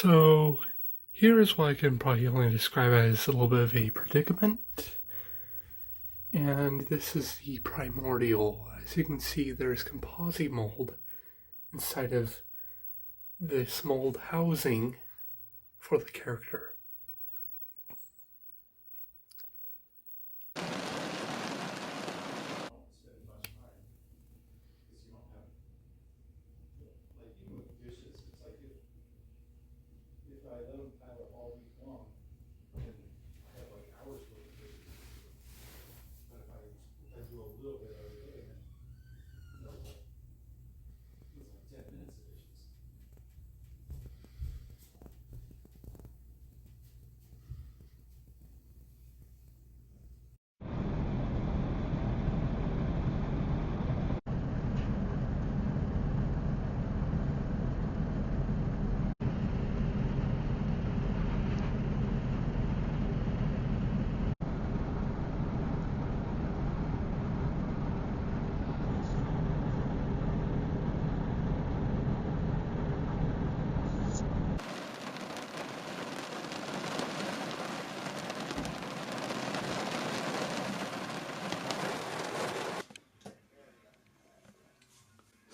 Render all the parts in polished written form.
So here is what I can probably only describe as a little bit of a predicament. And this is the Primordial. As you can see, there's Composimold inside of this mold housing for the character.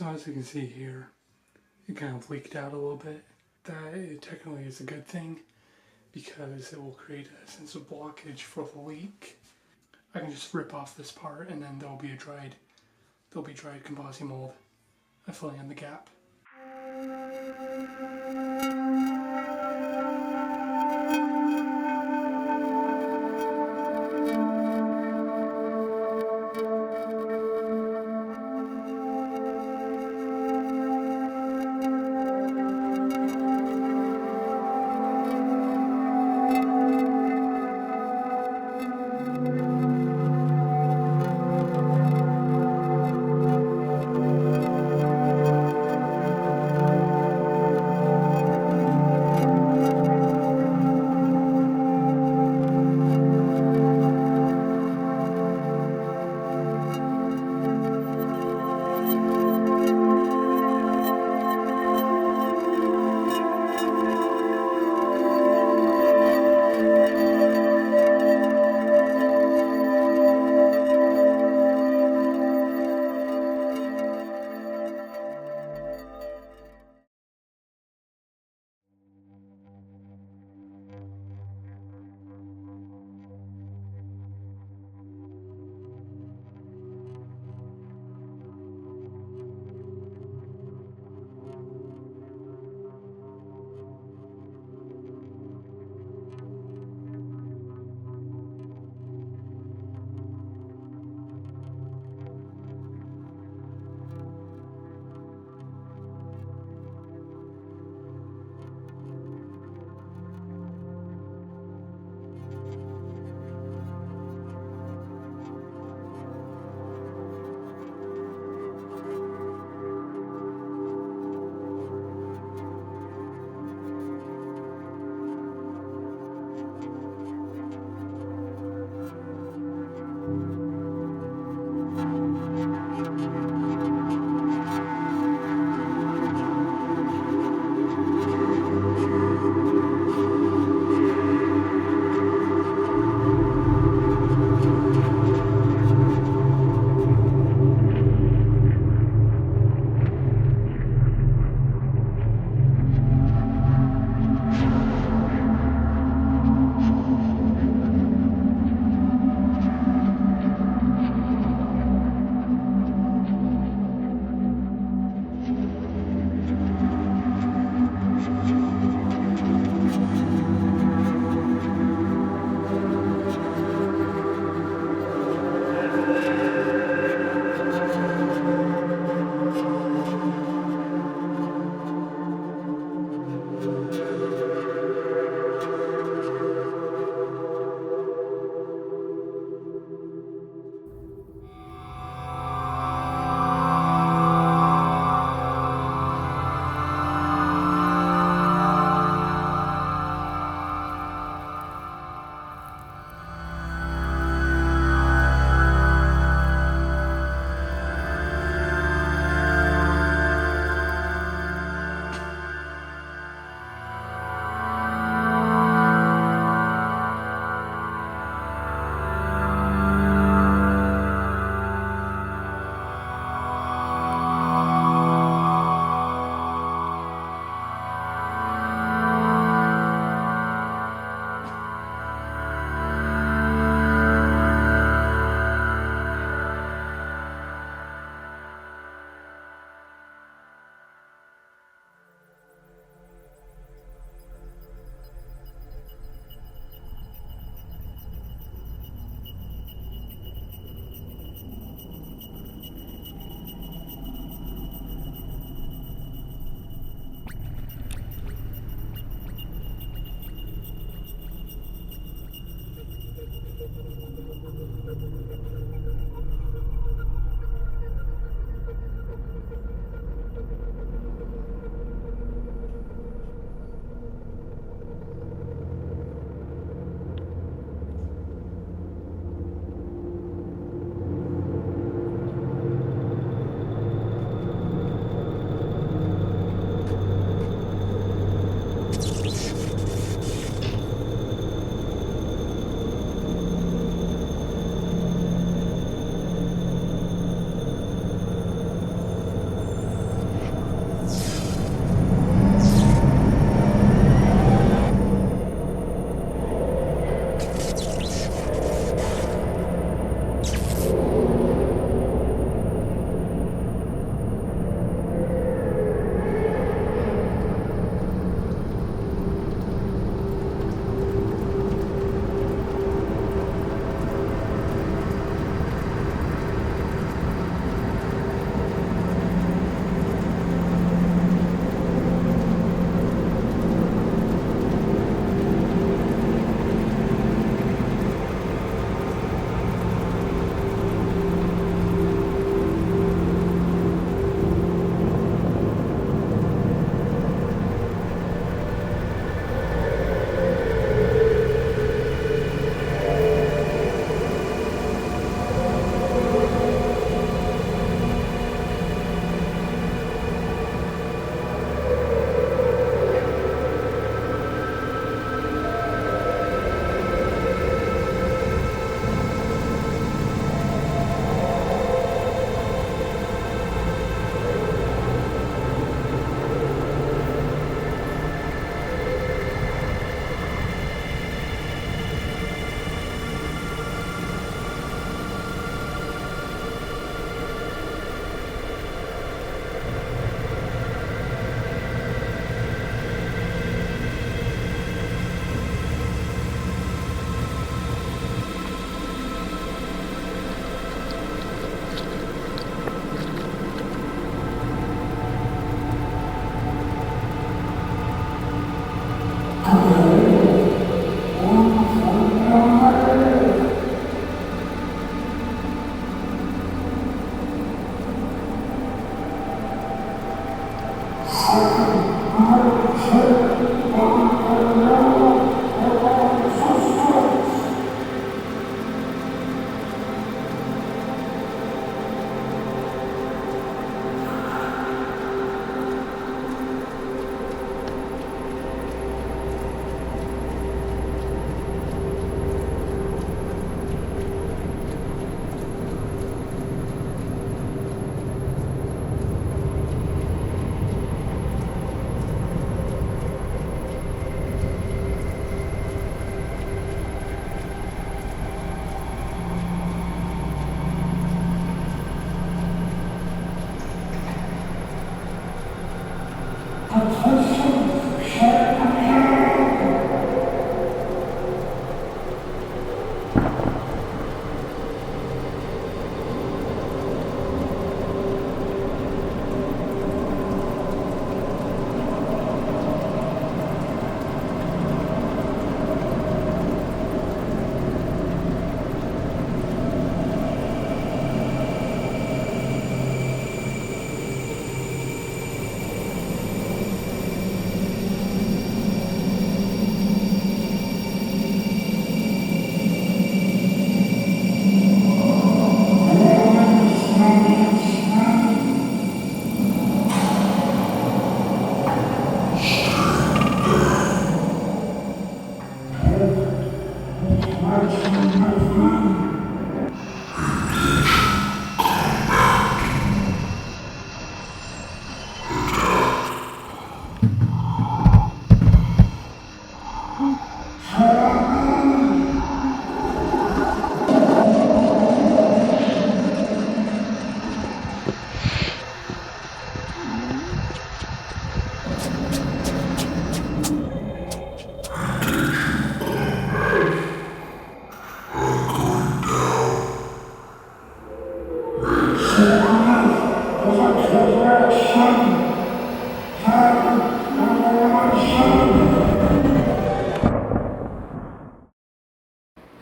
So as you can see here, it kind of leaked out a little bit. That it technically is a good thing because it will create a sense of blockage for the leak. I can just rip off this part and then there'll be dried Composimold filling in the gap.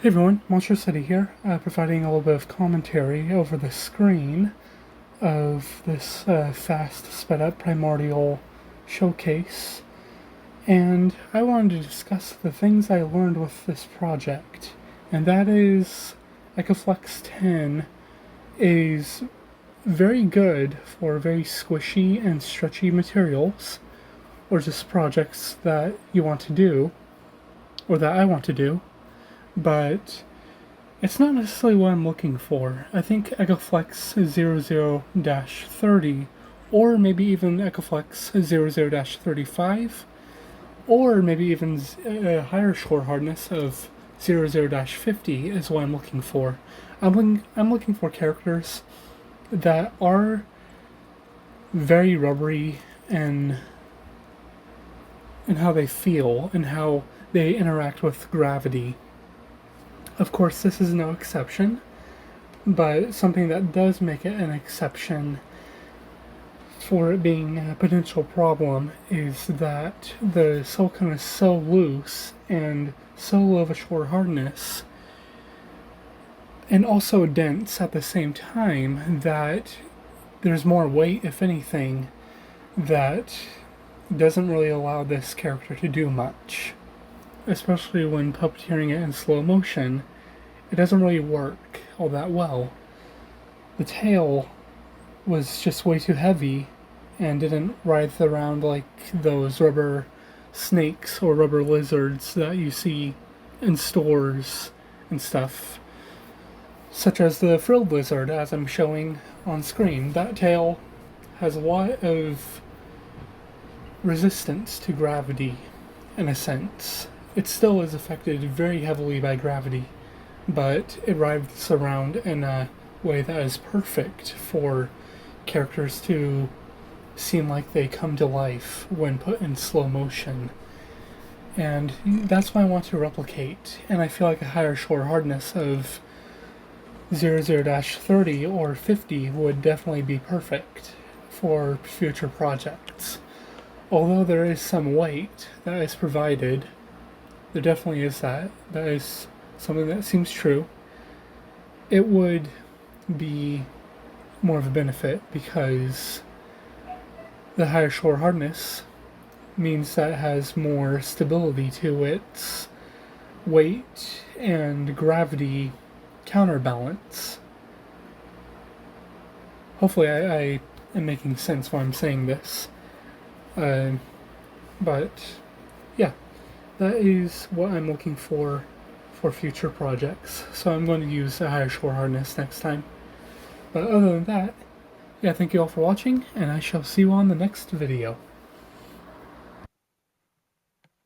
everyone, Monster City here, providing a little bit of commentary over the screen of this fast sped up Primordial showcase, and I wanted to discuss the things I learned with this project, and that is Ecoflex 10 is very good for very squishy and stretchy materials, or just projects that you want to do, or that I want to do, but it's not necessarily what I'm looking for. I think Ecoflex 00-30, or maybe even Ecoflex 00-35, or maybe even a higher shore hardness of 00-50 is what I'm looking for. I'm looking for characters that are very rubbery in how they feel and how they interact with gravity. Of course, this is no exception, but something that does make it an exception for it being a potential problem is that the silicone is so loose and so low of a shore hardness, and also dense at the same time, that there's more weight, if anything, that doesn't really allow this character to do much. Especially when puppeteering it in slow motion, it doesn't really work all that well. The tail was just way too heavy and didn't writhe around like those rubber snakes or rubber lizards that you see in stores and stuff, such as the frilled lizard as I'm showing on screen. That tail has a lot of resistance to gravity, in a sense. It still is affected very heavily by gravity, but it writhes around in a way that is perfect for characters to seem like they come to life when put in slow motion. And that's what I want to replicate, and I feel like a higher shore hardness of 00-30 or 50 would definitely be perfect for future projects. Although there is some weight that is provided, there definitely is that. That is something that seems true. It would be more of a benefit because the higher shore hardness means that it has more stability to its weight and gravity counterbalance. Hopefully I am making sense when I'm saying this. But yeah, that is what I'm looking for future projects. So I'm going to use a higher shore hardness next time. But other than that, yeah, thank you all for watching, and I shall see you on the next video.